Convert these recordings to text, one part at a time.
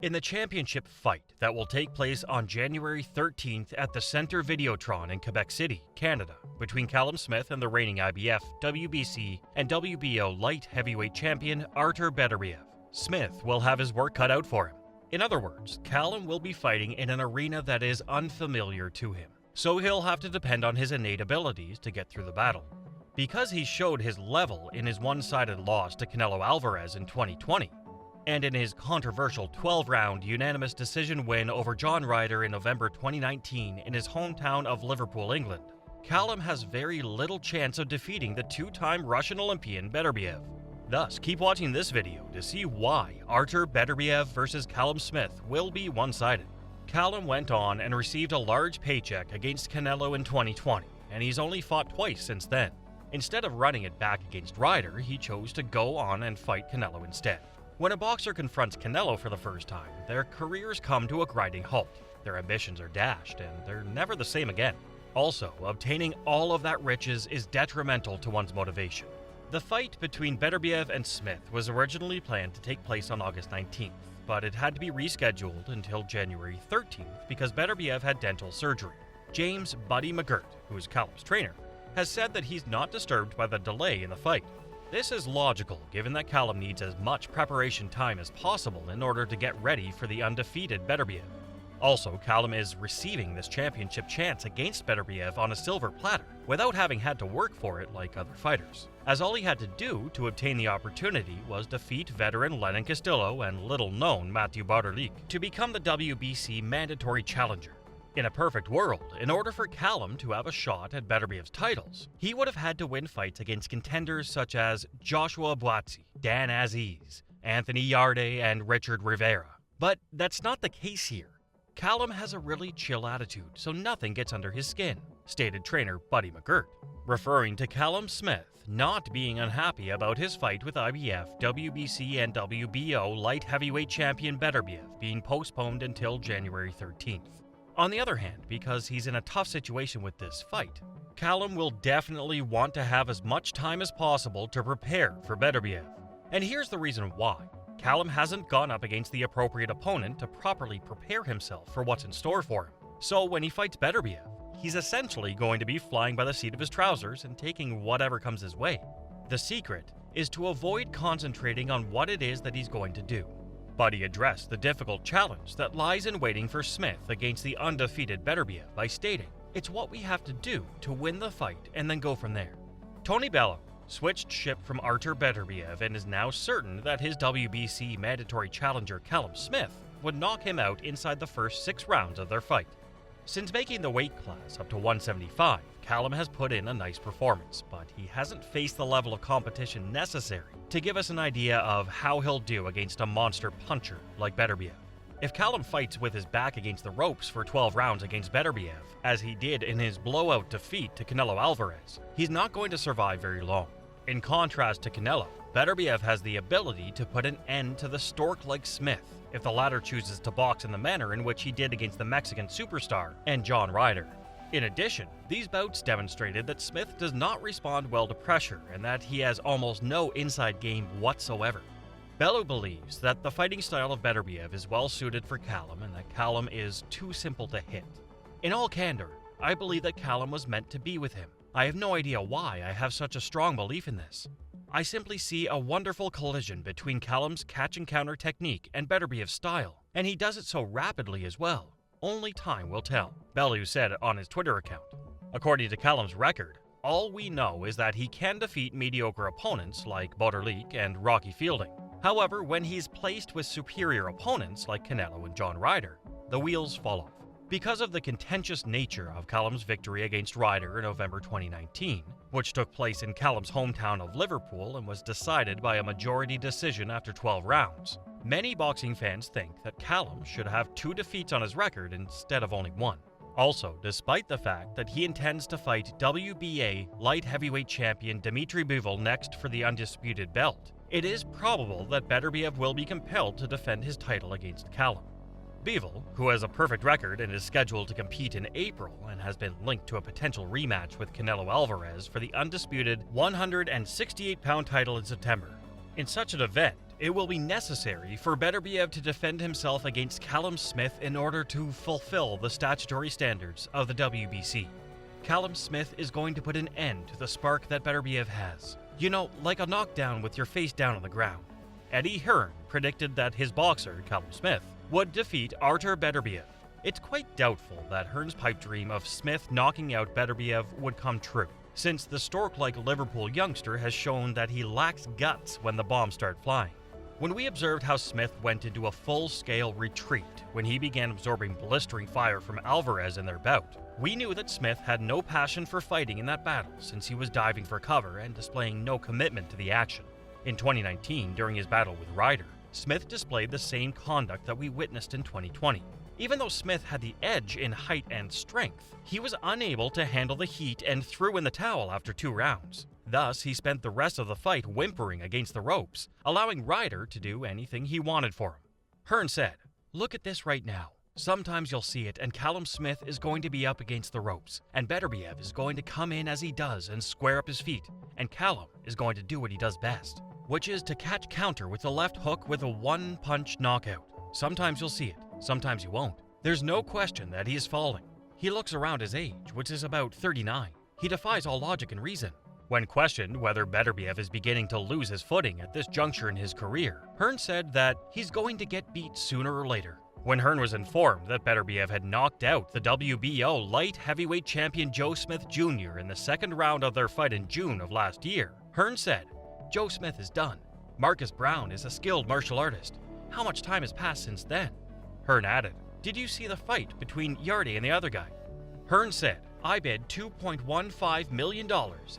In the championship fight that will take place on January 13th at the Centre Videotron in Quebec City, Canada, between Callum Smith and the reigning IBF, WBC, and WBO light heavyweight champion Artur Beterbiev, Smith will have his work cut out for him. In other words, Callum will be fighting in an arena that is unfamiliar to him, so he'll have to depend on his innate abilities to get through the battle. Because he showed his level in his one-sided loss to Canelo Alvarez in 2020, and in his controversial 12-round unanimous decision win over John Ryder in November 2019 in his hometown of Liverpool, England, Callum has very little chance of defeating the two-time Russian Olympian Beterbiev. Thus, keep watching this video to see why Artur Beterbiev versus Callum Smith will be one-sided. Callum went on and received a large paycheck against Canelo in 2020, and he's only fought twice since then. Instead of running it back against Ryder, he chose to go on and fight Canelo instead. When a boxer confronts Canelo for the first time, their careers come to a grinding halt. Their ambitions are dashed, and they're never the same again. Also, obtaining all of that riches is detrimental to one's motivation. The fight between Beterbiev and Smith was originally planned to take place on August 19th, but it had to be rescheduled until January 13th because Beterbiev had dental surgery. James "Buddy" McGirt, who is Callum's trainer, has said that he's not disturbed by the delay in the fight. This is logical, given that Callum needs as much preparation time as possible in order to get ready for the undefeated Beterbiev. Also, Callum is receiving this championship chance against Beterbiev on a silver platter, without having had to work for it like other fighters, as all he had to do to obtain the opportunity was defeat veteran Lennon Castillo and little-known Matthew Barterlic to become the WBC mandatory challenger. In a perfect world, in order for Callum to have a shot at Beterbiev's titles, he would have had to win fights against contenders such as Joshua Buatsi, Dan Aziz, Anthony Yarde, and Richard Rivera. But that's not the case here. Callum has a really chill attitude, so nothing gets under his skin, stated trainer Buddy McGirt, referring to Callum Smith not being unhappy about his fight with IBF, WBC, and WBO light heavyweight champion Beterbiev being postponed until January 13th. On the other hand, because he's in a tough situation with this fight, Callum will definitely want to have as much time as possible to prepare for Beterbiev. And here's the reason why. Callum hasn't gone up against the appropriate opponent to properly prepare himself for what's in store for him. So when he fights Beterbiev, he's essentially going to be flying by the seat of his trousers and taking whatever comes his way. The secret is to avoid concentrating on what it is that he's going to do. Buddy addressed the difficult challenge that lies in waiting for Smith against the undefeated Beterbiev by stating, "It's what we have to do to win the fight and then go from there." Tony Bellew switched ship from Artur Beterbiev and is now certain that his WBC mandatory challenger Callum Smith would knock him out inside the first 6 rounds of their fight. Since making the weight class up to 175, Callum has put in a nice performance, but he hasn't faced the level of competition necessary to give us an idea of how he'll do against a monster puncher like Beterbiev. If Callum fights with his back against the ropes for 12 rounds against Beterbiev, as he did in his blowout defeat to Canelo Alvarez, he's not going to survive very long. In contrast to Canelo, Beterbiev has the ability to put an end to the stork-like Smith if the latter chooses to box in the manner in which he did against the Mexican superstar and John Ryder. In addition, these bouts demonstrated that Smith does not respond well to pressure and that he has almost no inside game whatsoever. Bellew believes that the fighting style of Beterbiev is well suited for Callum and that Callum is too simple to hit. In all candor, I believe that Callum was meant to be with him. I have no idea why I have such a strong belief in this. I simply see a wonderful collision between Callum's catch and counter technique and Beterbiev's style, and he does it so rapidly as well. Only time will tell, Bellew said on his Twitter account. According to Callum's record, all we know is that he can defeat mediocre opponents like Barterlic and Rocky Fielding. However, when he's placed with superior opponents like Canelo and John Ryder, the wheels fall off. Because of the contentious nature of Callum's victory against Ryder in November 2019, which took place in Callum's hometown of Liverpool and was decided by a majority decision after 12 rounds, many boxing fans think that Callum should have 2 defeats on his record instead of only 1. Also, despite the fact that he intends to fight WBA light heavyweight champion Dimitri Bivol next for the undisputed belt, it is probable that Beterbiev will be compelled to defend his title against Callum. Bivol, who has a perfect record and is scheduled to compete in April and has been linked to a potential rematch with Canelo Alvarez for the undisputed 168-pound title in September. In such an event, it will be necessary for Beterbiev to defend himself against Callum Smith in order to fulfill the statutory standards of the WBC. Callum Smith is going to put an end to the spark that Beterbiev has. You know, like a knockdown with your face down on the ground. Eddie Hearn predicted that his boxer, Callum Smith, would defeat Artur Beterbiev. It's quite doubtful that Hearn's pipe dream of Smith knocking out Beterbiev would come true, since the stork-like Liverpool youngster has shown that he lacks guts when the bombs start flying. When we observed how Smith went into a full-scale retreat when he began absorbing blistering fire from Alvarez in their bout, we knew that Smith had no passion for fighting in that battle since he was diving for cover and displaying no commitment to the action. In 2019, during his battle with Ryder, Smith displayed the same conduct that we witnessed in 2020. Even though Smith had the edge in height and strength, he was unable to handle the heat and threw in the towel after 2 rounds. Thus, he spent the rest of the fight whimpering against the ropes, allowing Ryder to do anything he wanted for him. Hearn said, "Look at this right now. Sometimes you'll see it and Callum Smith is going to be up against the ropes, and Beterbiev is going to come in as he does and square up his feet, and Callum is going to do what he does best, which is to catch counter with the left hook with a one-punch knockout. Sometimes you'll see it, sometimes you won't. There's no question that he is falling. He looks around his age, which is about 39. He defies all logic and reason." When questioned whether Beterbiev is beginning to lose his footing at this juncture in his career, Hearn said that he's going to get beat sooner or later. When Hearn was informed that Beterbiev had knocked out the WBO light heavyweight champion Joe Smith Jr. in the second round of their fight in June of last year, Hearn said, "Joe Smith is done. Marcus Brown is a skilled martial artist. How much time has passed since then?" Hearn added, "Did you see the fight between Yarde and the other guy?" Hearn said, "I bid $2.15 million,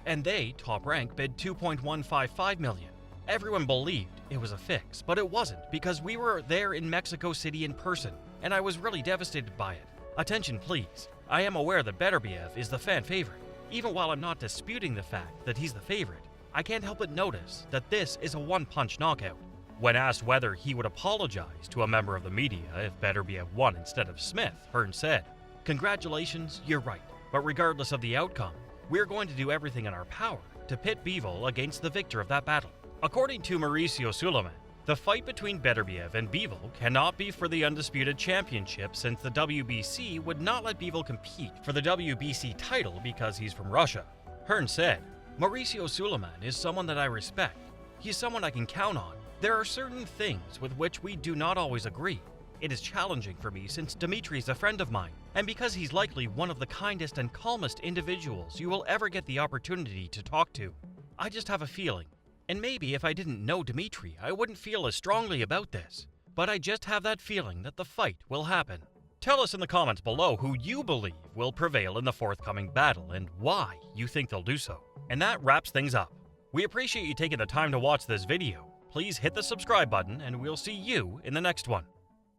and they, Top Rank, bid $2.155 million. Everyone believed it was a fix, but it wasn't because we were there in Mexico City in person, and I was really devastated by it. Attention please. I am aware that Beterbiev is the fan favorite. Even while I'm not disputing the fact that he's the favorite, I can't help but notice that this is a one-punch knockout." When asked whether he would apologize to a member of the media if Beterbiev won instead of Smith, Hearn said, "Congratulations, you're right. But regardless of the outcome, we're going to do everything in our power to pit Bivol against the victor of that battle." According to Mauricio Suleiman, the fight between Beterbiev and Bivol cannot be for the undisputed championship since the WBC would not let Bivol compete for the WBC title because he's from Russia. Hearn said, "Mauricio Suleiman is someone that I respect. He's someone I can count on. There are certain things with which we do not always agree. It is challenging for me since Dimitri's a friend of mine, and because he's likely one of the kindest and calmest individuals you will ever get the opportunity to talk to. I just have a feeling. And maybe if I didn't know Dimitri, I wouldn't feel as strongly about this. But I just have that feeling that the fight will happen." Tell us in the comments below who you believe will prevail in the forthcoming battle and why you think they'll do so. And that wraps things up. We appreciate you taking the time to watch this video. Please hit the subscribe button and we'll see you in the next one.